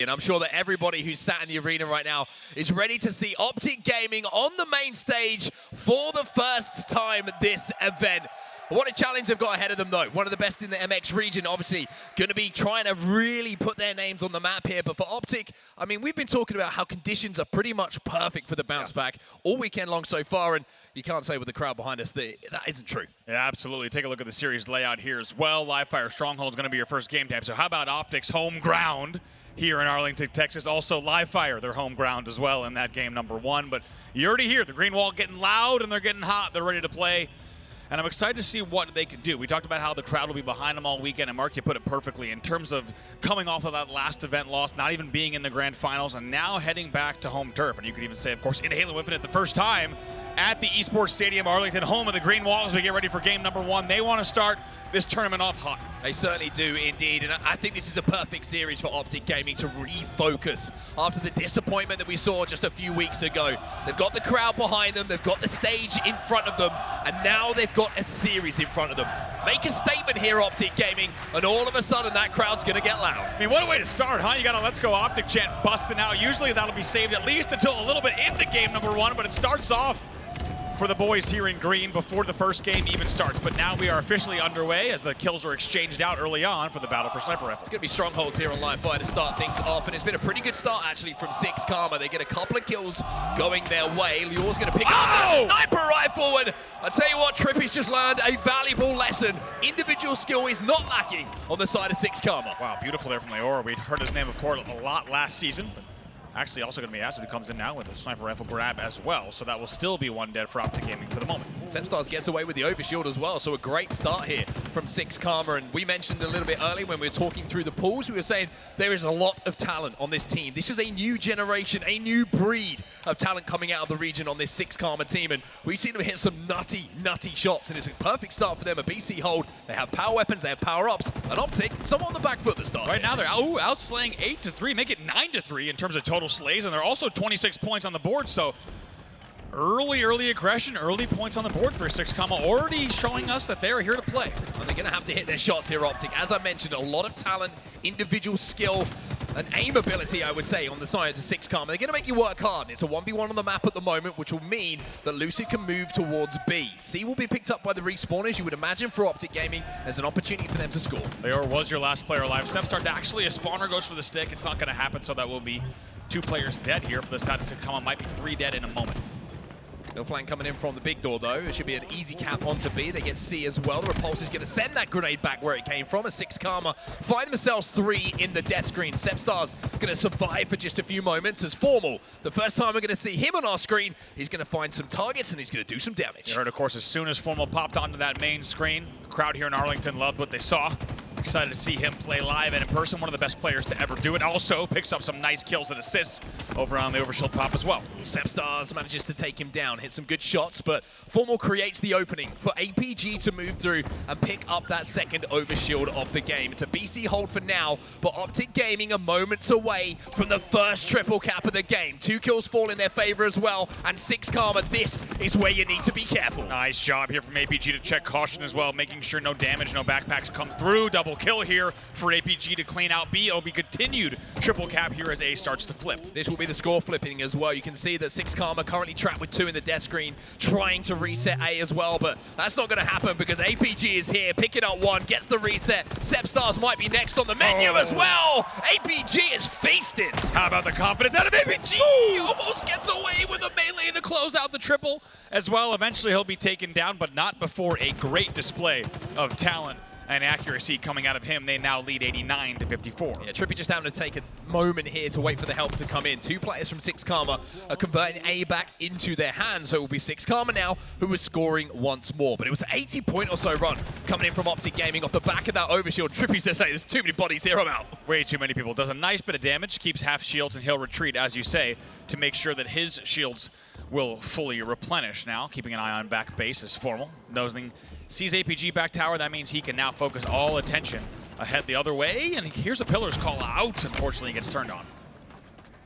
And I'm sure that everybody who's sat in the arena right now is ready to see Optic Gaming on the main stage for the first time this event. What a challenge they've got ahead of them, though. One of the best in the MX region, obviously, going to be trying to really put their names on the map here. But for Optic, I mean, we've been talking about how conditions are pretty much perfect for the bounce back all weekend long so far, and you can't say with the crowd behind us that isn't true. Yeah, absolutely. Take a look at the series layout here as well. Livefire Stronghold is going to be your first game time. So how about Optic's home ground here in Arlington, Texas? Also Livefire, their home ground as well in that game #1. But you already hear the green wall getting loud and they're getting hot. They're ready to play. And I'm excited to see what they can do. We talked about how the crowd will be behind them all weekend, and Mark, you put it perfectly in terms of coming off of that last event loss, not even being in the grand finals, and now heading back to home turf. And you could even say, of course, in Halo Infinite, the first time at the Esports Stadium, Arlington, home of the Green Wall, as we get ready for game #1. They want to start this tournament off hot. They certainly do indeed, and I think this is a perfect series for Optic Gaming to refocus after the disappointment that we saw just a few weeks ago. They've got the crowd behind them, they've got the stage in front of them, and now they've got a series in front of them. Make a statement here, Optic Gaming, and all of a sudden that crowd's going to get loud. I mean, what a way to start, huh? You got a Let's Go Optic chant busting out. Usually that'll be saved at least until a little bit into game #1, but it starts off for the boys here in green before the first game even starts. But now we are officially underway as the kills are exchanged out early on for the battle for sniper rifle. It's going to be strongholds here on Livefire to start things off, and it's been a pretty good start actually from 6 Karma. They get a couple of kills going their way. Leuor's going to pick up the sniper rifle, and I tell you what, TriPPPeY's just learned a valuable lesson. Individual skill is not lacking on the side of 6 Karma. Wow, beautiful there from Leuor. We'd heard his name, of course, a lot last season. But actually also going to be Acid, who comes in now with a sniper rifle grab as well. So that will still be 1 dead for Optic Gaming for the moment. Sepstars gets away with the overshield as well, so a great start here from 6 Karma. And we mentioned a little bit earlier when we were talking through the pools, we were saying there is a lot of talent on this team. This is a new generation, a new breed of talent coming out of the region on this 6 Karma team. And we've seen them hit some nutty shots, and it's a perfect start for them. A BC hold, they have power weapons, they have power-ups, and Optic, somewhat on the back foot at the start. Right now they're outslaying 8-3, make it 9-3 in terms of total slays, and they're also 26 points on the board, so early aggression, early points on the board for 6 Karma, already showing us that they are here to play. And they're going to have to hit their shots here, Optic. As I mentioned, a lot of talent, individual skill, and aim ability, I would say, on the side of 6 Karma. They're going to make you work hard. It's a 1v1 on the map at the moment, which will mean that Lucid can move towards B. C will be picked up by the respawners. You would imagine for Optic Gaming, there's an opportunity for them to score. Leuor was your last player alive. Sepstars actually a spawner goes for the stick. It's not going to happen, so that will be 2 players dead here for the side of 6 Karma. Might be 3 dead in a moment. No flank coming in from the big door, though. It should be an easy cap onto B. They get C as well. The Repulse is going to send that grenade back where it came from. As 6 Karma find themselves 3 in the death screen. Sepstars going to survive for just a few moments as Formal. The first time we're going to see him on our screen, he's going to find some targets and he's going to do some damage. You heard, of course, as soon as Formal popped onto that main screen, the crowd here in Arlington loved what they saw. Excited to see him play live and in person. One of the best players to ever do it. Also picks up some nice kills and assists over on the overshield pop as well. Sepstars manages to take him down, hit some good shots, but Formal creates the opening for APG to move through and pick up that second overshield of the game. It's a BC hold for now, but Optic Gaming are moments away from the first triple cap of the game. 2 kills fall in their favor as well, and 6 Karma, this is where you need to be careful. Nice job here from APG to check caution as well, making sure no damage, no backpacks come through. Double kill here for APG to clean out B. It'll be continued triple cap here as A starts to flip. This will be the score flipping as well. You can see that 6 Karma currently trapped with 2 in the death screen, trying to reset A as well, but that's not going to happen because APG is here, picking up 1, gets the reset. Sepstars might be next on the menu as well. APG is feasted. How about the confidence out of APG? He almost gets away with a melee to close out the triple as well. Eventually he'll be taken down, but not before a great display of talent and accuracy coming out of him. They now lead 89-54. Yeah, TriPPPeY just having to take a moment here to wait for the help to come in. 2 players from 6 Karma are converting A back into their hands, so it will be 6 Karma now who is scoring once more. But it was an 80-point or so run coming in from Optic Gaming off the back of that overshield. TriPPPeY says, hey, there's too many bodies here, I'm out. Way too many people. Does a nice bit of damage, keeps half shields, and he'll retreat, as you say, to make sure that his shields will fully replenish now. Keeping an eye on back base is Formal. Nosing sees APG back tower. That means he can now focus all attention ahead the other way. And here's a Pillars call out. Unfortunately, he gets turned on.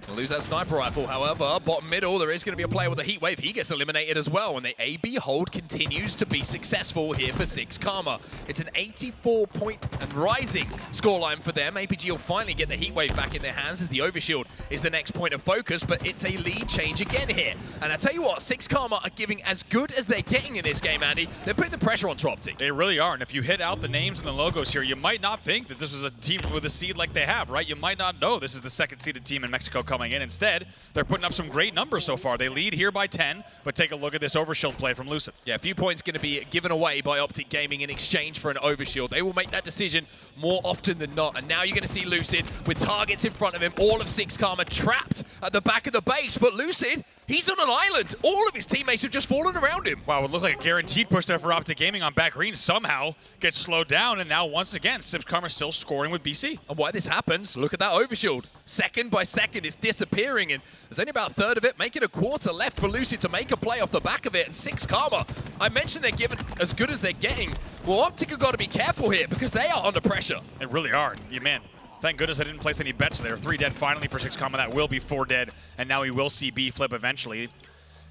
We'll lose that sniper rifle, however, bottom middle, there is going to be a player with a heat wave. He gets eliminated as well, and the AB hold continues to be successful here for 6 Karma. It's an 84-point and rising scoreline for them. APG will finally get the heat wave back in their hands as the overshield is the next point of focus, but it's a lead change again here. And I tell you what, 6 Karma are giving as good as they're getting in this game, Andy. They're putting the pressure on Optic. They really are, and if you hit out the names and the logos here, you might not think that this was a team with a seed like they have, right? You might not know this is the second seeded team in Mexico coming in. Instead, they're putting up some great numbers so far. They lead here by 10, but take a look at this overshield play from Lucid. Yeah, a few points going to be given away by Optic Gaming in exchange for an overshield. They will make that decision more often than not. And now you're going to see Lucid with targets in front of him. All of 6 Karma trapped at the back of the base. But Lucid, he's on an island. All of his teammates have just fallen around him. Wow, it looks like a guaranteed push there for Optic Gaming on back green. Somehow gets slowed down, and now once again, 6 Karma still scoring with BC. And why this happens, look at that overshield. Second by second, it's disappearing, and there's only about a third of it, making a quarter left for Lucid to make a play off the back of it. And 6 Karma, I mentioned they're given as good as they're getting. Well, Optic have got to be careful here because they are under pressure. They really are. Yeah, man. Thank goodness I didn't place any bets there. 3 dead finally for 6 Karma. That will be 4 dead, and now we will see B flip eventually.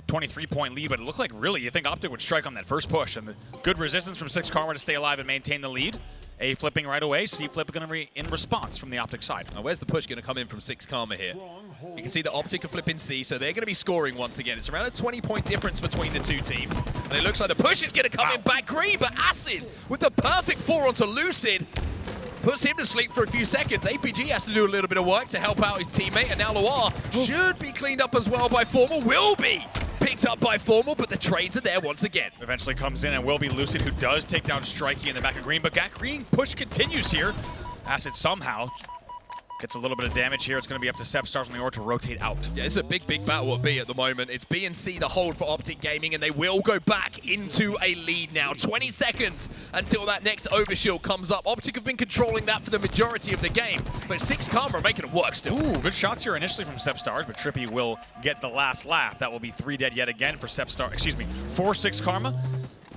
23-point lead, but it looked like really you think Optic would strike on that first push, and the good resistance from 6 Karma to stay alive and maintain the lead. A flipping right away, C flip going to be in response from the Optic side. Now where's the push going to come in from 6 Karma here? You can see the Optic are flipping C, so they're going to be scoring once again. It's around a 20-point difference between the two teams. And it looks like the push is going to come in back green, but Acid with the perfect 4 onto Lucid puts him to sleep for a few seconds. APG has to do a little bit of work to help out his teammate, and now Leuor should be cleaned up as well by Formal. Will be picked up by Formal, but the trades are there once again. Eventually comes in and will be Lucid, who does take down Strikeyy in the back of green, but that green push continues here. Acid somehow gets a little bit of damage here. It's going to be up to Sepstars and Leuor to rotate out. Yeah, it's a big battle at B at the moment. It's B and C the hold for Optic Gaming, and they will go back into a lead now. 20 seconds until that next overshield comes up. Optic have been controlling that for the majority of the game, but 6 Karma are making it work still. Ooh, good shots here initially from Sepstars, but TriPPPeY will get the last laugh. That will be 3 dead yet again for for 6 Karma.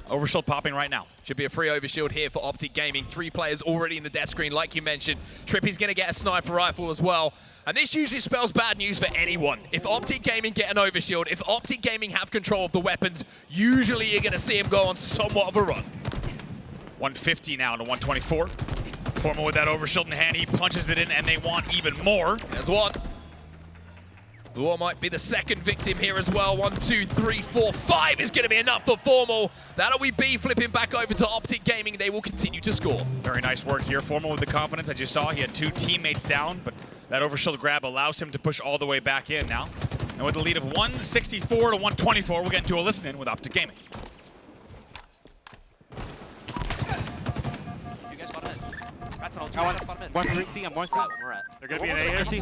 Overshield popping right now. Should be a free overshield here for Optic Gaming. 3 players already in the death screen, like you mentioned. TriPPPeY's going to get a sniper rifle as well. And this usually spells bad news for anyone. If Optic Gaming get an overshield, if Optic Gaming have control of the weapons, usually you're going to see him go on somewhat of a run. 150 now to 124. Formal with that overshield in hand. He punches it in, and they want even more. There's one. Leuor might be the second victim here as well. 1, 2, 3, 4, 5 is going to be enough for Formal. That'll be B flipping back over to Optic Gaming. They will continue to score. Very nice work here. Formal with the confidence. As you saw, he had 2 teammates down, but that overshield grab allows him to push all the way back in now. And with the lead of 164 to 124, we'll get into a listen-in with Optic Gaming. One C, I'm one C. They're going to be an A here. C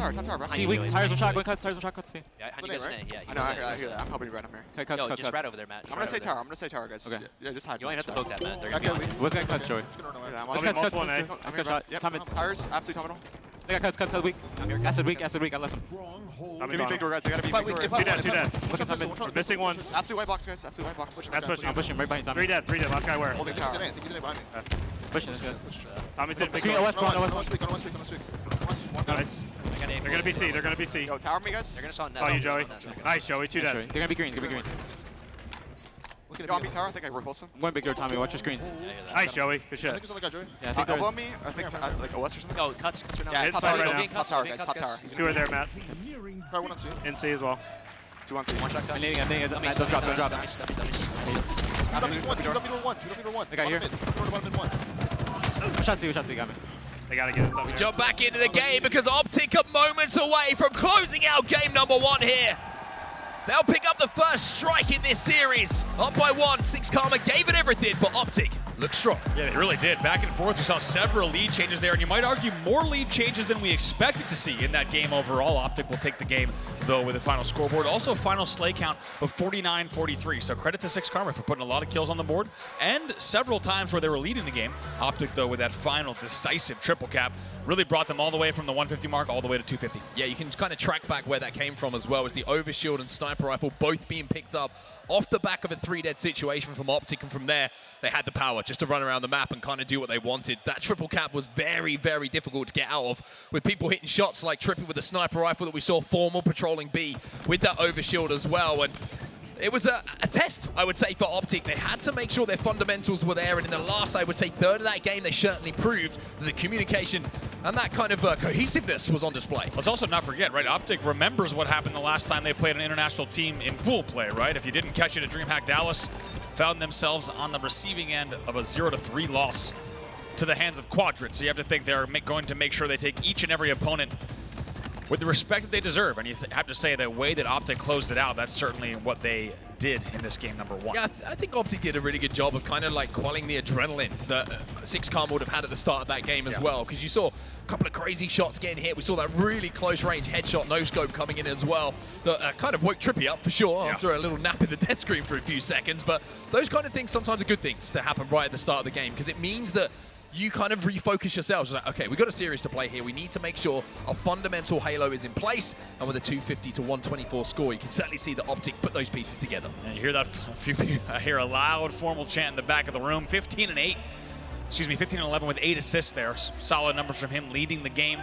weak, tires will shot, going cuts, tires will shot, cuts. Yeah, you guys in A, yeah. I know, I hear that. I'm helping you right up here. Okay, cuts, Yo, cuts, just cuts. right over there, Matt. I'm going to say tower, guys. Okay. Yeah, just hide. You ain't have to poke that, Matt. They're Okay, gonna be What's gonna cuts, Joey? Watch Cuts, cuts, one, cuts. Let's cut shot. Yep, Summit. tires, absolute terminal. They got cuts, cuts, weak. Acid weak, I left him. Give me big door, guys. They got to be big door. Two dead. Summit. Missing one. Absolute white box, guys. Absolute white box. That's pushing. I'm pushing right behind Summit. 3 dead. Last guy where? Holding tower. Pushing this guys. Tommy's in big Screen, door. OS one. Nice. They're going to be C. They're going to be C. Yo, tower me, guys. They're gonna saw net. Oh, you, Joey. Nice, Joey. 2 They're dead. gonna be green, Yo, on me tower. I think I repulsed him. One big door, Tommy, watch your screens. Nice, Joey. Good shit. Yeah, I think Elbow there's... me. I think like OS or something. Yo, cuts. Yeah, top Inside tower right right now. now. Top tower, guys. Top tower. 2 are there, Matt. Probably 1 on 2. In C as well. 2 on 2. One shot I'm cuts. needing, don't drop. They got here. Shot C, got me. They got to get it something. Jump back into the game because Optic are moments away from closing out game number 1 here. They'll pick up the first strike in this series. Up by 1, 6 Karma gave it everything, but Optic looks strong. Yeah, they really did. Back and forth, we saw several lead changes there, and you might argue more lead changes than we expected to see in that game overall. Optic will take the game, though, with a final scoreboard. Also, a final slay count of 49-43. So credit to 6 Karma for putting a lot of kills on the board, and several times where they were leading the game. Optic, though, with that final decisive triple cap, really brought them all the way from the 150 mark all the way to 250. Yeah, you can kind of track back where that came from as well, as the overshield and sniper rifle both being picked up off the back of a 3-dead situation from Optic, and from there, they had the power just to run around the map and kind of do what they wanted. That triple cap was very, very difficult to get out of, with people hitting shots like TriPPPeY with the sniper rifle that we saw Formal patrolling B with that overshield as well. And it was a test, I would say, for Optic. They had to make sure their fundamentals were there, and in the last, I would say, third of that game, they certainly proved that the communication and that kind of cohesiveness was on display. Let's also not forget, right, Optic remembers what happened the last time they played an international team in pool play, right? If you didn't catch it at DreamHack Dallas, found themselves on the receiving end of a 0-3 loss to the hands of Quadrant. So you have to think they're going to make sure they take each and every opponent with the respect that they deserve. And you have to say the way that Optic closed it out, that's certainly what they did in this game number 1. Yeah, I think Optic did a really good job of kind of like quelling the adrenaline that 6 Karma would have had at the start of that game as well, because you saw a couple of crazy shots getting hit. We saw that really close range headshot no scope coming in as well that kind of woke TriPPPeY up for sure after a little nap in the death screen for a few seconds. But those kind of things sometimes are good things to happen right at the start of the game, because it means that you kind of refocus yourselves. Like, okay, we've got a series to play here. We need to make sure our fundamental halo is in place. And with a 250 to 124 score, you can certainly see the Optic put those pieces together. And you hear that, I hear a loud formal chant in the back of the room. 15 and 11 with 8 assists there. Solid numbers from him, leading the game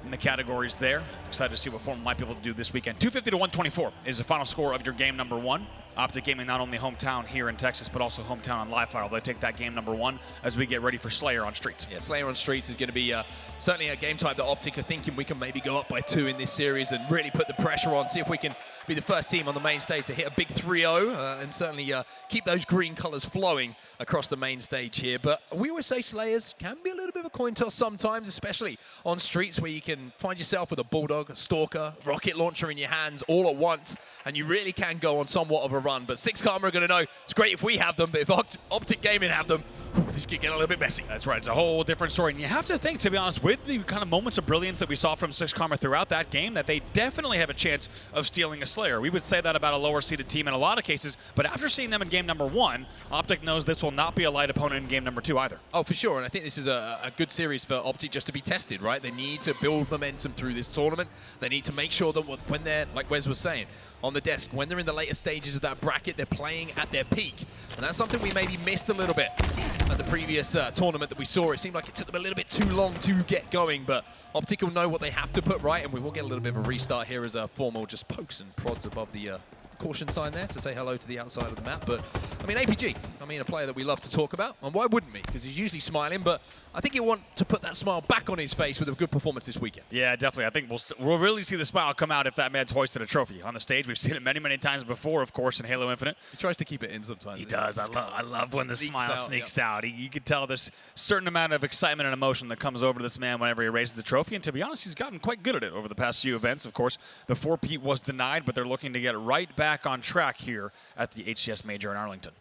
in the categories there. Excited to see what Formal might be able to do this weekend. 250 to 124 is the final score of your game number 1. Optic Gaming not only hometown here in Texas, but also hometown on Livefire. They take that game number 1 as we get ready for Slayer on Streets. Yeah, Slayer on Streets is going to be certainly a game type that Optic are thinking we can maybe go up by 2 in this series and really put the pressure on, see if we can be the first team on the main stage to hit a big 3-0 and certainly keep those green colors flowing across the main stage here. But we always say Slayers can be a little bit of a coin toss sometimes, especially on Streets, where you can find yourself with a Bulldog, a Stalker, rocket launcher in your hands all at once, and you really can go on somewhat of a run. But 6 Karma are going to know it's great if we have them, but if Optic Gaming have them, this could get a little bit messy. That's right. It's a whole different story. And you have to think, to be honest, with the kind of moments of brilliance that we saw from 6 Karma throughout that game, that they definitely have a chance of stealing a Slayer. We would say that about a lower-seeded team in a lot of cases, but after seeing them in game number 1, Optic knows this will not be a light opponent in game number 2 either. Oh, for sure. And I think this is a good series for Optic just to be tested, right? They need to build momentum through this tournament. They need to make sure that when they're, like Wes was saying, on the desk, when they're in the later stages of that bracket, they're playing at their peak. And that's something we maybe missed a little bit at the previous tournament that we saw. It seemed like it took them a little bit too long to get going, but Optic will know what they have to put right, and we will get a little bit of a restart here as Formal just pokes and prods above the caution sign there to say hello to the outside of the map. But I mean, APG, a player that we love to talk about, and why wouldn't we? Because he's usually smiling, but I think he'll want to put that smile back on his face with a good performance this weekend. Yeah, definitely. I think we'll really see the smile come out if that man's hoisted a trophy on the stage. We've seen it many, many times before, of course, in Halo Infinite. He tries to keep it in sometimes. He does. I love when the smile sneaks out. You can tell there's a certain amount of excitement and emotion that comes over this man whenever he raises the trophy, and to be honest, he's gotten quite good at it over the past few events. Of course, the 4-peat was denied, but they're looking to get right back on track here at the HCS Major in Arlington.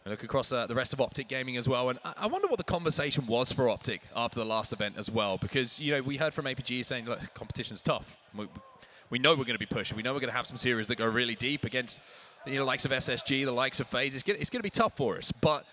We look across the rest of Optic Gaming as well, and I wonder what the conversation was for Optic after the last event as well, because we heard from APG saying, look, competition's tough. We know we're going to be pushing. We know we're going to have some series that go really deep against the likes of SSG, the likes of FaZe. It's going to be tough for us, but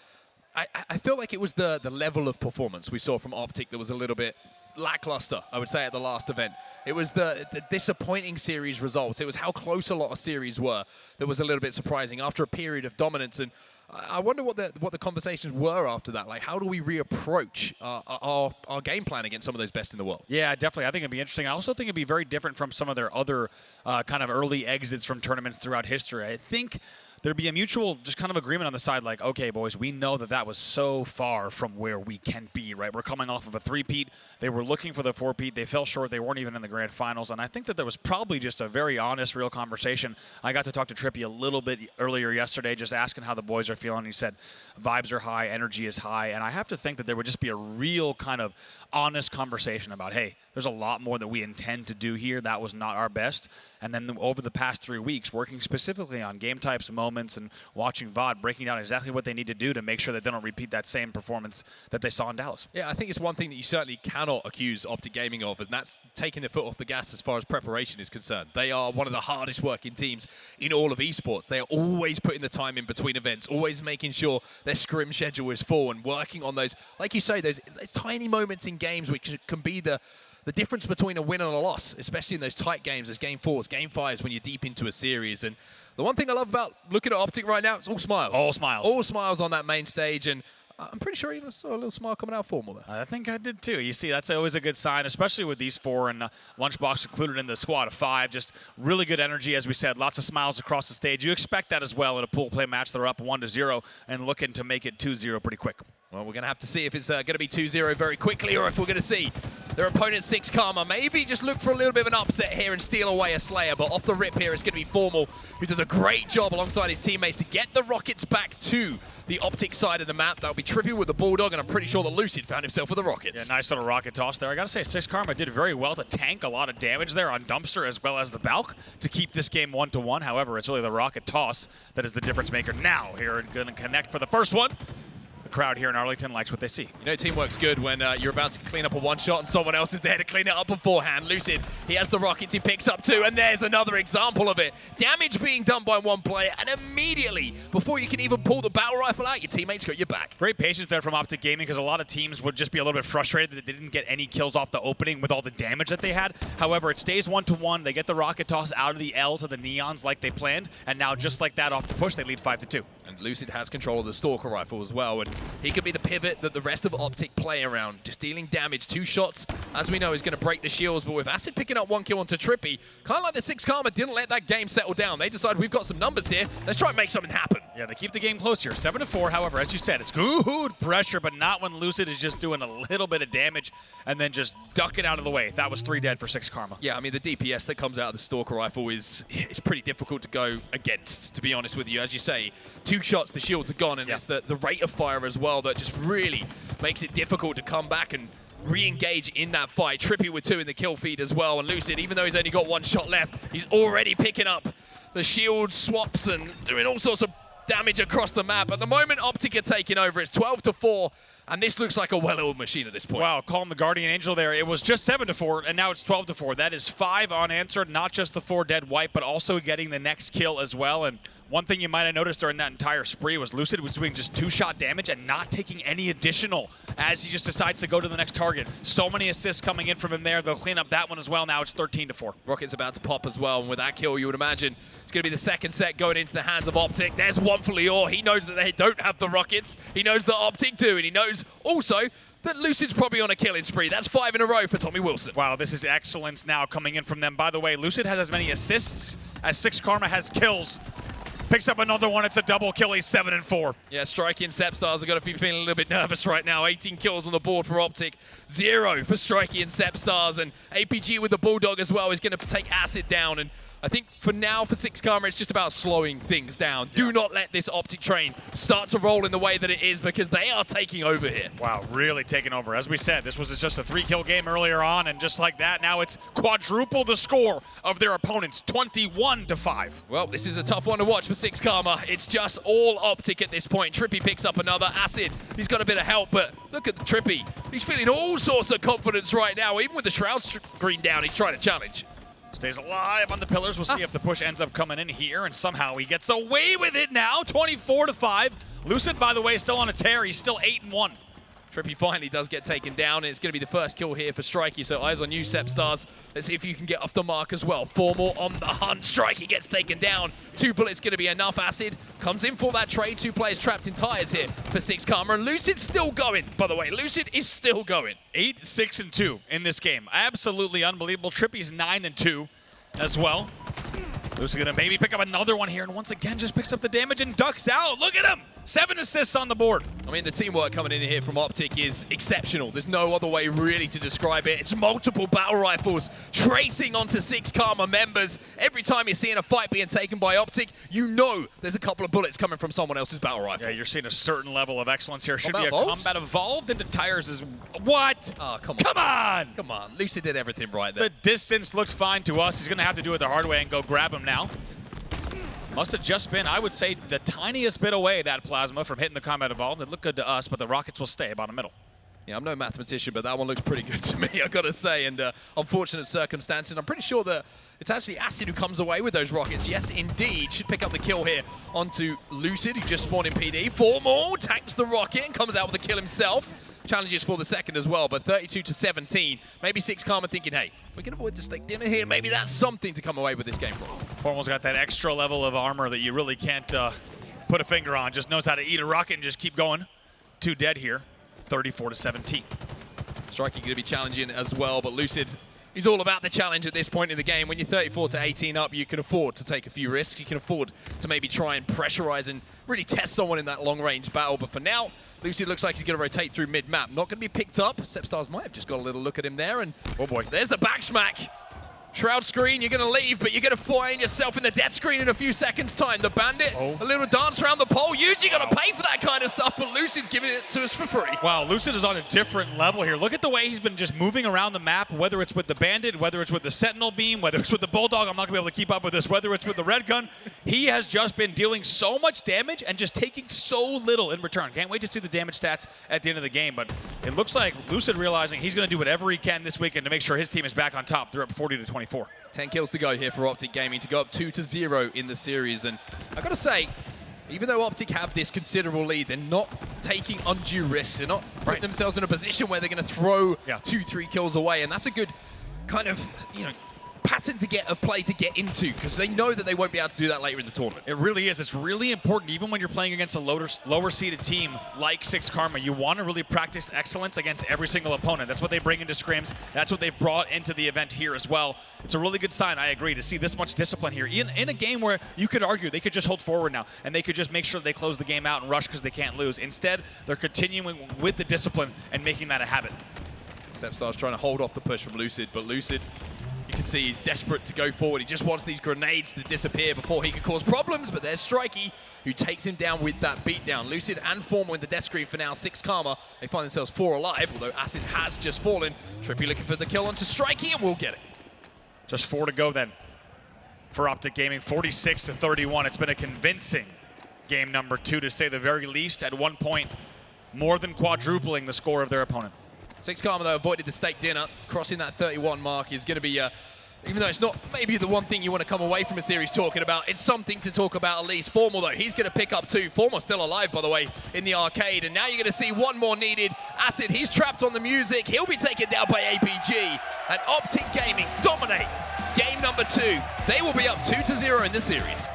I feel like it was the level of performance we saw from Optic that was a little bit lackluster, I would say, at the last event. It was the disappointing series results. It was how close a lot of series were that was a little bit surprising after a period of dominance. And I wonder what the conversations were after that. Like, how do we reapproach our game plan against some of those best in the world? Yeah, definitely. I think it'd be interesting. I also think it'd be very different from some of their other kind of early exits from tournaments throughout history. I think there'd be a mutual just kind of agreement on the side, like, okay, boys, we know that was so far from where we can be, right? We're coming off of a 3-peat. They were looking for the 4-peat. They fell short. They weren't even in the grand finals. And I think that there was probably just a very honest, real conversation. I got to talk to TriPPPeY a little bit earlier yesterday, just asking how the boys are feeling. He said vibes are high, energy is high. And I have to think that there would just be a real kind of honest conversation about, hey, there's a lot more that we intend to do here. That was not our best. And then over the past 3 weeks, working specifically on game types, moments, moments and watching VOD, breaking down exactly what they need to do to make sure that they don't repeat that same performance that they saw in Dallas. Yeah, I think it's one thing that you certainly cannot accuse Optic Gaming of, and that's taking their foot off the gas as far as preparation is concerned. They are one of the hardest working teams in all of esports. They are always putting the time in between events, always making sure their scrim schedule is full and working on those, like you say, those tiny moments in games which can be the difference between a win and a loss, especially in those tight games, as game 4s, game 5s, when you're deep into a series. And the one thing I love about looking at Optic right now, it's all smiles. All smiles. All smiles on that main stage, and I'm pretty sure even saw a little smile coming out formal there. I think I did too. You see, that's always a good sign, especially with these 4 and Lunchbox included in the squad of 5. Just really good energy, as we said. Lots of smiles across the stage. You expect that as well in a pool play match. They're up 1-0 and looking to make it 2-0 pretty quick. Well, we're going to have to see if it's going to be 2-0 very quickly, or if we're going to see their opponent 6 Karma maybe just look for a little bit of an upset here and steal away a Slayer. But off the rip here, it's going to be Formal, who does a great job alongside his teammates to get the Rockets back to the Optic side of the map. That'll be TriPPPeY with the Bulldog, and I'm pretty sure that Lucid found himself with the Rockets. Yeah, nice little rocket toss there. I got to say, 6 Karma did very well to tank a lot of damage there on Dumpster as well as the Balk to keep this game 1-1. However, it's really the rocket toss that is the difference maker now here, and going to connect for the first one. The crowd here in Arlington likes what they see. You know, teamwork's good when you're about to clean up a one-shot and someone else is there to clean it up beforehand. Lucid, he has the Rockets, he picks up 2, and there's another example of it. Damage being done by one player, and immediately, before you can even pull the battle rifle out, your teammates got your back. Great patience there from Optic Gaming, because a lot of teams would just be a little bit frustrated that they didn't get any kills off the opening with all the damage that they had. However, it stays 1-1. They get the rocket toss out of the L to the Neons like they planned, and now just like that off the push, they lead 5-2. And Lucid has control of the Stalker rifle as well, and he could be the pivot that the rest of Optic play around. Just dealing damage, 2 shots, as we know, is going to break the shields, but with Acid picking up 1 kill onto TriPPPeY, kind of like the 6 Karma didn't let that game settle down. They decide we've got some numbers here, let's try and make something happen. Yeah, they keep the game close here, 7-4. However, as you said, it's good pressure, but not when Lucid is just doing a little bit of damage and then just ducking out of the way. That was 3 dead for 6 Karma. Yeah, I mean, the DPS that comes out of the Stalker rifle is pretty difficult to go against, to be honest with you. As you say, 2 shots, the shields are gone, and it's the rate of fire as well that just really makes it difficult to come back and re-engage in that fight. TriPPPeY with 2 in the kill feed as well, and Lucid, even though he's only got 1 shot left, he's already picking up the shield swaps and doing all sorts of damage across the map. At the moment, Optic are taking over. It's 12-4, and this looks like a well-oiled machine at this point. Wow, call him the Guardian Angel there. It was just 7-4, and now it's 12-4. That is 5 unanswered, not just the 4 dead white, but also getting the next kill as well. And one thing you might have noticed during that entire spree was Lucid was doing just 2-shot damage and not taking any additional as he just decides to go to the next target. So many assists coming in from him there. They'll clean up that one as well. Now it's 13-4. Rocket's about to pop as well, and with that kill, you would imagine it's going to be the second set going into the hands of Optic. There's one for Leuor. He knows that they don't have the Rockets. He knows that Optic do, and he knows also that Lucid's probably on a killing spree. That's 5 in a row for Tommy Wilson. Wow, this is excellence now coming in from them. By the way, Lucid has as many assists as 6 Karma has kills. Picks up another one. It's a double kill. He's 7-4. Yeah, Strikeyy and Sepstars are going to be feeling a little bit nervous right now. 18 kills on the board for Optic. 0 for Strikeyy and Sepstars. And APG with the Bulldog as well is going to take Acid down. And I think for now, for 6 Karma, it's just about slowing things down. Yeah. Do not let this Optic train start to roll in the way that it is, because they are taking over here. Wow, really taking over. As we said, this was just a 3-kill game earlier on, and just like that, now it's quadruple the score of their opponents, 21-5. Well, this is a tough one to watch for 6 Karma. It's just all Optic at this point. TriPPPeY picks up another. Acid, he's got a bit of help, but look at the TriPPPeY. He's feeling all sorts of confidence right now. Even with the Shroud screen down, he's trying to challenge. Stays alive on the pillars. We'll see if the push ends up coming in here, and somehow he gets away with it now, 24-5. Lucid, by the way, still on a tear. He's still 8-1. TriPPPeY finally does get taken down, and it's going to be the first kill here for Strikeyy, so eyes on you, Sepstars. Let's see if you can get off the mark as well. 4 more on the hunt. Strikeyy gets taken down. 2 bullets going to be enough. Acid comes in for that trade. 2 players trapped in tires here for 6 Karma, and Lucid's still going, by the way. Lucid is still going. 8-6-2 in this game. Absolutely unbelievable. TriPPPeY's 9-2 as well. Lucid gonna maybe pick up another one here, and once again just picks up the damage and ducks out. Look at him! 7 assists on the board. I mean, the teamwork coming in here from Optic is exceptional. There's no other way really to describe it. It's multiple battle rifles tracing onto 6 Karma members. Every time you're seeing a fight being taken by Optic, you know there's a couple of bullets coming from someone else's battle rifle. Yeah, you're seeing a certain level of excellence here. Should be a evolved? combat evolved into tires is what? Oh, come on. Come on! Come on. Lucid did everything right there. The distance looks fine to us. He's gonna have to do it the hard way and go grab him now. Must have just been, I would say, the tiniest bit away, that plasma, from hitting the combat evolved. It looked good to us, but the rockets will stay about the middle. Yeah, I'm no mathematician, but that one looks pretty good to me, I gotta say. And unfortunate circumstances. I'm pretty sure that it's actually Acid who comes away with those rockets. Yes, indeed. Should pick up the kill here onto Lucid, who just spawned in PD. 4 more, tanks the rocket and comes out with the kill himself. Challenges for the second as well, but 32-17. Maybe 6 Karma thinking, hey, if we can avoid the steak dinner here, maybe that's something to come away with this game from. Formal's got that extra level of armor that you really can't put a finger on. Just knows how to eat a rocket and just keep going. 2 dead here. 34-17. Strikeyy going to be challenging as well, but Lucid is all about the challenge at this point in the game. When you're 34-18 up, you can afford to take a few risks. You can afford to maybe try and pressurize and really test someone in that long-range battle. But for now, Lucid looks like he's going to rotate through mid-map. Not going to be picked up. Sepstars might have just got a little look at him there. And oh boy, there's the back smack. Shroud screen, you're going to leave, but you're going to find yourself in the death screen in a few seconds' time. The Bandit, a little dance around the pole. Usually got to pay for that kind of stuff, but Lucid's giving it to us for free. Wow, Lucid is on a different level here. Look at the way he's been just moving around the map, whether it's with the Bandit, whether it's with the Sentinel Beam, whether it's with the Bulldog. I'm not going to be able to keep up with this. Whether it's with the Red Gun. He has just been dealing so much damage and just taking so little in return. Can't wait to see the damage stats at the end of the game, but it looks like Lucid realizing he's going to do whatever he can this weekend to make sure his team is back on top. They're up 40-24. 10 kills to go here for Optic Gaming to go up 2-0 in the series. And I've got to say, even though Optic have this considerable lead, they're not taking undue risks. They're not putting themselves in a position where they're going to throw 2-3 kills away. And that's a good kind of, pattern of play to get into, because they know that they won't be able to do that later in the tournament. It really is. It's really important, even when you're playing against a lower seeded team like 6 Karma. You want to really practice excellence against every single opponent. That's what they bring into scrims. That's what they've brought into the event here as well. It's a really good sign, I agree, to see this much discipline here. In a game where you could argue they could just hold forward now, and they could just make sure they close the game out and rush because they can't lose. Instead, they're continuing with the discipline and making that a habit. Sepstars trying to hold off the push from Lucid, but Lucid, you can see he's desperate to go forward. He just wants these grenades to disappear before he can cause problems, but there's Strikeyy, who takes him down with that beatdown. Lucid and Formal in the death screen for now. 6 Karma, they find themselves 4 alive, although Acid has just fallen. TriPPPeY looking for the kill onto Strikeyy, and we'll get it. Just 4 to go then for Optic Gaming, 46-31. It's been a convincing game number 2, to say the very least. At one point, more than quadrupling the score of their opponent. 6 Karma, though, avoided the steak dinner. Crossing that 31 mark is going to be, even though it's not maybe the one thing you want to come away from a series talking about, it's something to talk about at least. Formal, though, he's going to pick up 2. Formal still alive, by the way, in the arcade. And now you're going to see 1 more needed. Acid, he's trapped on the music. He'll be taken down by APG. And Optic Gaming dominate game number 2. They will be up 2-0 in this series.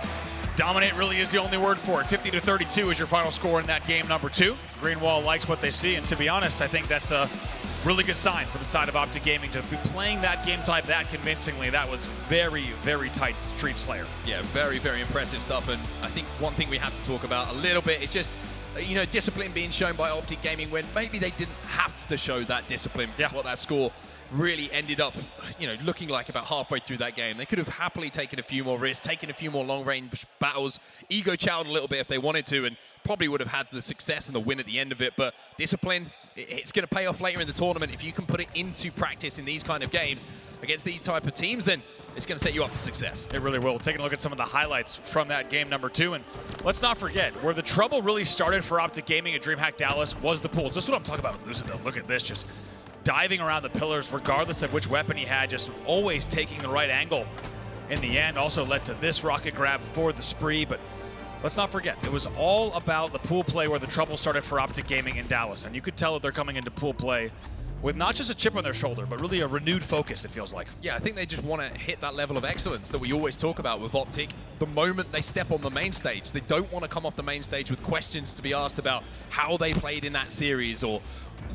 Dominate really is the only word for it. 50-32 is your final score in that game number 2. Greenwall likes what they see, and to be honest, I think that's a really good sign for the side of Optic Gaming to be playing that game type that convincingly. That was very, very tight Street Slayer. Yeah, very, very impressive stuff. And I think one thing we have to talk about a little bit is just, discipline being shown by Optic Gaming when maybe they didn't have to show that discipline. What that score really ended up, looking like about halfway through that game. They could have happily taken a few more risks, taken a few more long-range battles, ego-chowed a little bit if they wanted to, and probably would have had the success and the win at the end of it. But discipline, it's going to pay off later in the tournament. If you can put it into practice in these kind of games against these type of teams, then it's going to set you up for success. It really will. Taking a look at some of the highlights from that game number 2, and let's not forget, where the trouble really started for Optic Gaming at DreamHack Dallas was the pools. This is what I'm talking about with Lucid, though. Look at this, just diving around the pillars, regardless of which weapon he had, just always taking the right angle. In the end, also led to this rocket grab for the spree, but let's not forget, it was all about the pool play where the trouble started for Optic Gaming in Dallas, and you could tell that they're coming into pool play with not just a chip on their shoulder, but really a renewed focus, it feels like. Yeah, I think they just want to hit that level of excellence that we always talk about with Optic. The moment they step on the main stage, they don't want to come off the main stage with questions to be asked about how they played in that series, or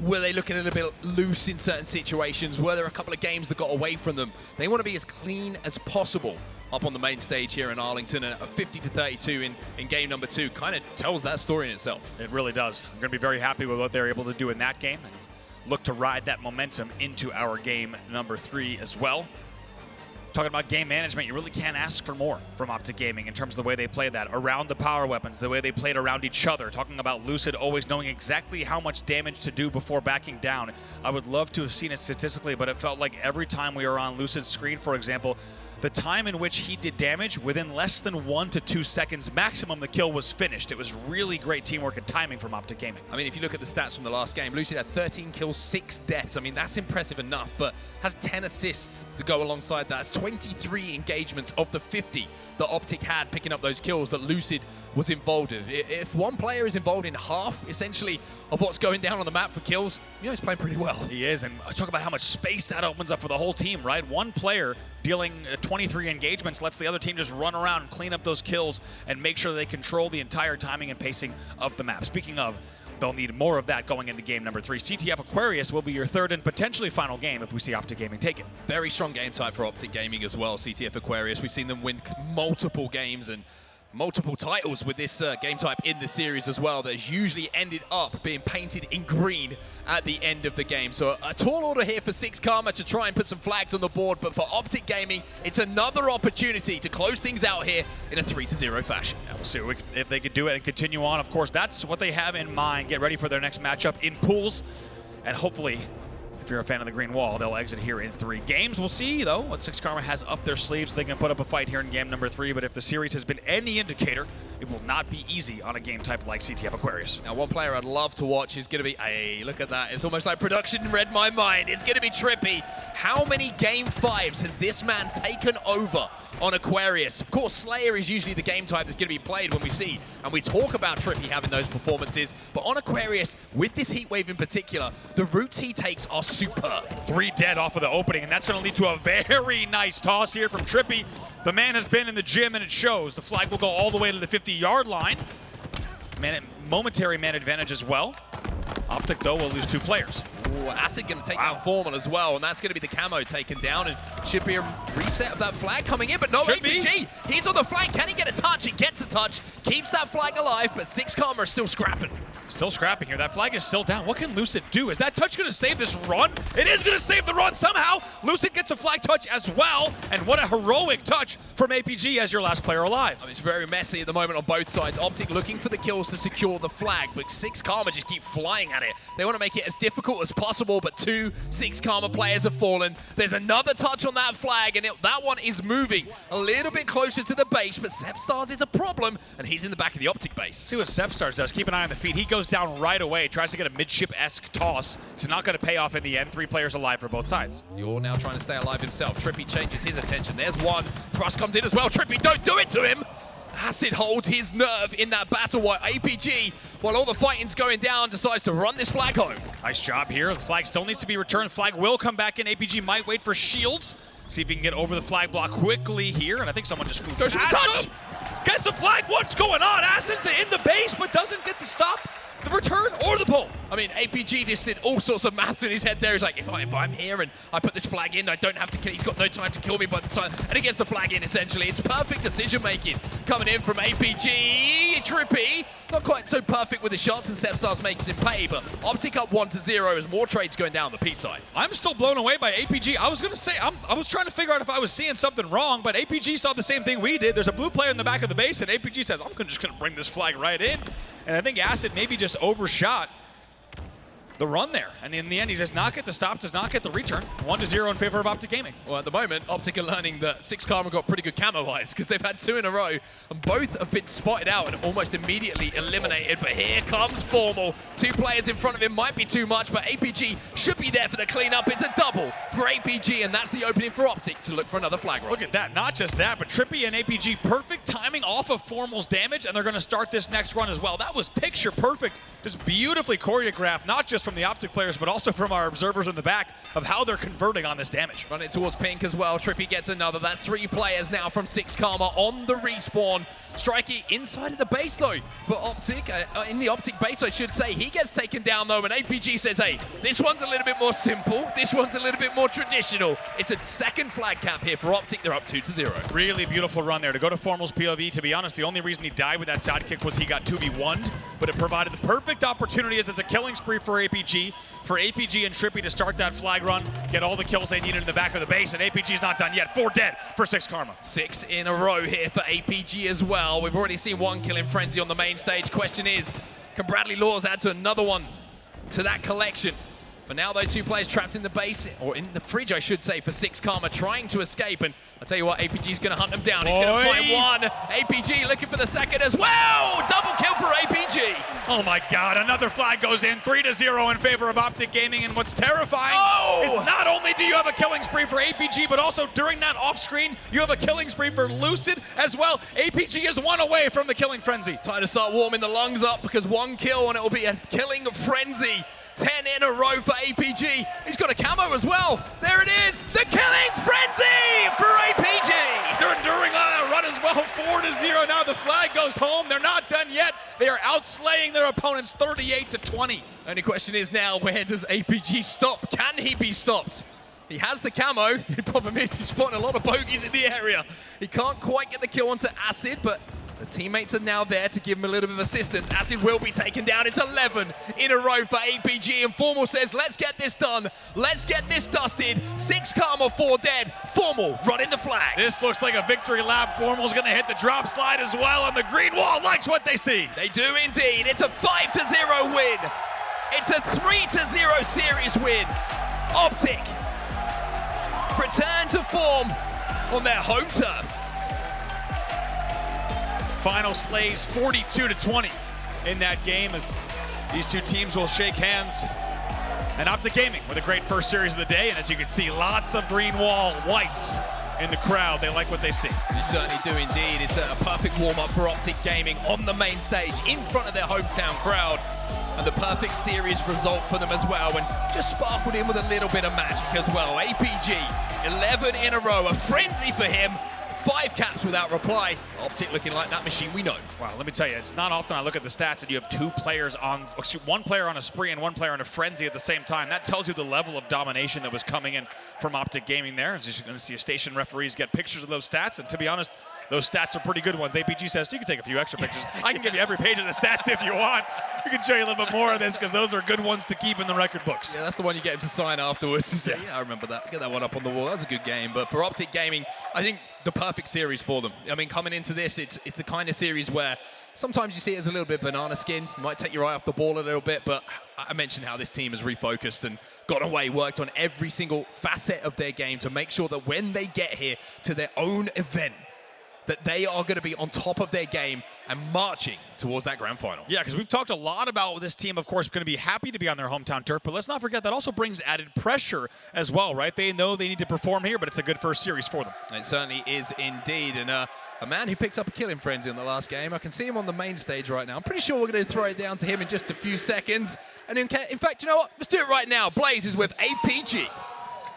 were they looking a little bit loose in certain situations, were there a couple of games that got away from them. They want to be as clean as possible up on the main stage here in Arlington, and a 50-32 in game number 2 kind of tells that story in itself. It really does. I'm going to be very happy with what they're able to do in that game, and look to ride that momentum into our game number 3 as well. Talking about game management, you really can't ask for more from Optic Gaming in terms of the way they played that around the power weapons, the way they played around each other. Talking about Lucid always knowing exactly how much damage to do before backing down. I would love to have seen it statistically, but it felt like every time we were on Lucid's screen, for example, the time in which he did damage, within less than 1 to 2 seconds maximum, the kill was finished. It was really great teamwork and timing from Optic Gaming. I mean, if you look at the stats from the last game, Lucid had 13 kills, 6 deaths. I mean, that's impressive enough, but has 10 assists to go alongside that. It's 23 engagements of the 50 that Optic had picking up those kills that Lucid was involved in. If one player is involved in half, essentially, of what's going down on the map for kills, you know he's playing pretty well. He is, and talk about how much space that opens up for the whole team, right? One player dealing 23 engagements lets the other team just run around and clean up those kills and make sure they control the entire timing and pacing of the map. Speaking of, they'll need more of that going into game number 3. CTF Aquarius will be your third and potentially final game if we see Optic Gaming take it. Very strong game type for Optic Gaming as well, CTF Aquarius. We've seen them win multiple games and multiple titles with this game type in the series as well that has usually ended up being painted in green at the end of the game. So a tall order here for 6 Karma to try and put some flags on the board, but for Optic Gaming, it's another opportunity to close things out here in a 3-0 fashion. Yeah, we'll see if they could do it and continue on. Of course, that's what they have in mind. Get ready for their next matchup in pools, and hopefully, if you're a fan of the green wall, they'll exit here in 3 games. We'll see, though, what 6 Karma has up their sleeves. They can put up a fight here in game number 3, but if the series has been any indicator, it will not be easy on a game type like CTF Aquarius. Now, one player I'd love to watch is going to be, hey, look at that. It's almost like production read my mind. It's going to be TriPPPeY. How many game 5s has this man taken over on Aquarius? Of course, Slayer is usually the game type that's going to be played when we see, and we talk about TriPPPeY having those performances, but on Aquarius, with this heat wave in particular, the routes he takes are superb. 3 dead off of the opening, and that's going to lead to a very nice toss here from TriPPPeY. The man has been in the gym, and it shows. The flag will go all the way to the 50-yard line. Momentary man advantage as well. Optic, though, will lose 2 players. Ooh, Acid going to take down Formal as well, and that's going to be the camo taken down, and should be a reset of that flag coming in, but no APG. He's on the flank. Can he get a touch? He gets a touch, keeps that flag alive, but 6 Karma are still scrapping. Still scrapping here. That flag is still down. What can Lucid do? Is that touch going to save this run? It is going to save the run somehow. Lucid gets a flag touch as well, and what a heroic touch from APG as your last player alive. I mean, it's very messy at the moment on both sides. Optic looking for the kills to secure the flag, but 6 Karma just keep flying at it. They want to make it as difficult as possible, but 2 6 Karma players have fallen. There's another touch on that flag, and that one is moving a little bit closer to the base, but Sepstars is a problem, and he's in the back of the Optic base. See what Sepstars does. Keep an eye on the feet. He goes down right away, tries to get a midship-esque toss. It's not going to pay off in the end. 3 players alive for both sides. You're now trying to stay alive himself. TriPPPeY changes his attention. There's one. Thrust comes in as well. TriPPPeY, don't do it to him. Acid holds his nerve in that battle while APG, while all the fighting's going down, decides to run this flag home. Nice job here. The flag still needs to be returned. Flag will come back in. APG might wait for shields. See if he can get over the flag block quickly here. And I think someone just goes for the touch. Gets the flag. What's going on? Acid's in the base, but doesn't get the stop, the return, or the pull. I mean, APG just did all sorts of maths in his head there. He's like, if I'm here and I put this flag in, I don't have to kill. He's got no time to kill me by the time. And he gets the flag in, essentially. It's perfect decision-making coming in from APG. TriPPPeY, not quite so perfect with the shots, and Sepstars makes him pay, but Optic up 1-0 as more trades going down the P side. I'm still blown away by APG. I was going to say, I was trying to figure out if I was seeing something wrong, but APG saw the same thing we did. There's a blue player in the back of the base, and APG says, I'm just going to bring this flag right in. And I think Acid maybe just overshot the run there. And in the end, he does not get the stop, does not get the return. 1-0 in favor of Optic Gaming. Well, at the moment, Optic are learning that 6 Karma got pretty good camo-wise because they've had 2 in a row, and both have been spotted out and almost immediately eliminated. But here comes Formal. 2 players in front of him might be too much, but APG should be there for the cleanup. It's a double for APG, and that's the opening for Optic to look for another flag roll. Look at that. Not just that, but TriPPPeY and APG, perfect timing off of Formal's damage, and they're going to start this next run as well. That was picture perfect. Just beautifully choreographed, not just from the Optic players, but also from our observers in the back of how they're converting on this damage. Run it towards Pink as well. TriPPPeY gets another. That's 3 players now from 6 Karma on the respawn. Strikeyy inside of the base, though, for Optic. In the Optic base, I should say. He gets taken down, though, and APG says, hey, this one's a little bit more simple. This one's a little bit more traditional. It's a second flag cap here for Optic. They're up 2-0. Really beautiful run there. To go to Formal's POV, to be honest, the only reason he died with that sidekick was he got 2v1'd, but it provided the perfect opportunity as it's a killing spree for APG and TriPPPeY to start that flag run, get all the kills they needed in the back of the base, and APG's not done yet. 4 dead for 6 Karma. 6 in a row here for APG as well. We've already seen 1 kill in Frenzy on the main stage. Question is, can Bradley Leuor add to another one to that collection For now, though, two players trapped in the base, or in the fridge, I should say, for 6 Karma, trying to escape. And I'll tell you what, APG's going to hunt them down. He's going to find one. APG looking for the second as well. Double kill for APG. Oh my God, another flag goes in, 3-0 in favor of Optic Gaming. And what's terrifying is not only do you have a killing spree for APG, but also during that off screen, you have a killing spree for Lucid as well. APG is 1 away from the killing frenzy. Time to start warming the lungs up because 1 kill and it will be a killing frenzy. 10 in a row for APG. He's got a camo as well. There it is, the killing frenzy for APG. They're enduring on that run as well, 4-0. Now the flag goes home. They're not done yet. They are outslaying their opponents 38-20. Only question is now, where does APG stop? Can he be stopped? He has the camo. The problem is he's spotting a lot of bogeys in the area. He can't quite get the kill onto Acid, but the teammates are now there to give him a little bit of assistance. Acid will be taken down. It's 11 in a row for APG. And Formal says, let's get this done. Let's get this dusted. 6 Karma, 4 dead. Formal running the flag. This looks like a victory lap. Formal's going to hit the drop slide as well, and the green wall likes what they see. They do indeed. It's a 5-0 win. It's a 3-0 series win. Optic return to form on their home turf. Final slays 42-20 in that game as these two teams will shake hands. And Optic Gaming with a great first series of the day. And as you can see, lots of green wall whites in the crowd. They like what they see. They certainly do indeed. It's a perfect warm-up for Optic Gaming on the main stage in front of their hometown crowd. And the perfect series result for them as well. And just sparkled in with a little bit of magic as well. APG, 11 in a row. A frenzy for him. 5 caps without reply. Optic looking like that machine we know. Wow, let me tell you, it's not often I look at the stats and you have 2 players on, one player on a spree and 1 player on a frenzy at the same time. That tells you the level of domination that was coming in from Optic Gaming there. As you're going to see station referees get pictures of those stats, and to be honest, those stats are pretty good ones. APG says, you can take a few extra pictures. I can give you every page of the stats if you want. We can show you a little bit more of this because those are good ones to keep in the record books. Yeah, that's the one you get him to sign afterwards. Yeah, I remember that. Get that one up on the wall. That was a good game. But for Optic Gaming, I think the perfect series for them. I mean, coming into this, it's the kind of series where sometimes you see it as a little bit banana skin. Might take your eye off the ball a little bit, but I mentioned how this team has refocused and got away, worked on every single facet of their game to make sure that when they get here to their own event, that they are going to be on top of their game and marching towards that grand final. Yeah, because we've talked a lot about this team, of course, going to be happy to be on their hometown turf, but let's not forget that also brings added pressure as well, right? They know they need to perform here, but it's a good first series for them. It certainly is indeed. And a man who picked up a killing frenzy in the last game. I can see him on the main stage right now. I'm pretty sure we're going to throw it down to him in just a few seconds. And in fact, you know what? Let's do it right now. Blaze is with APG.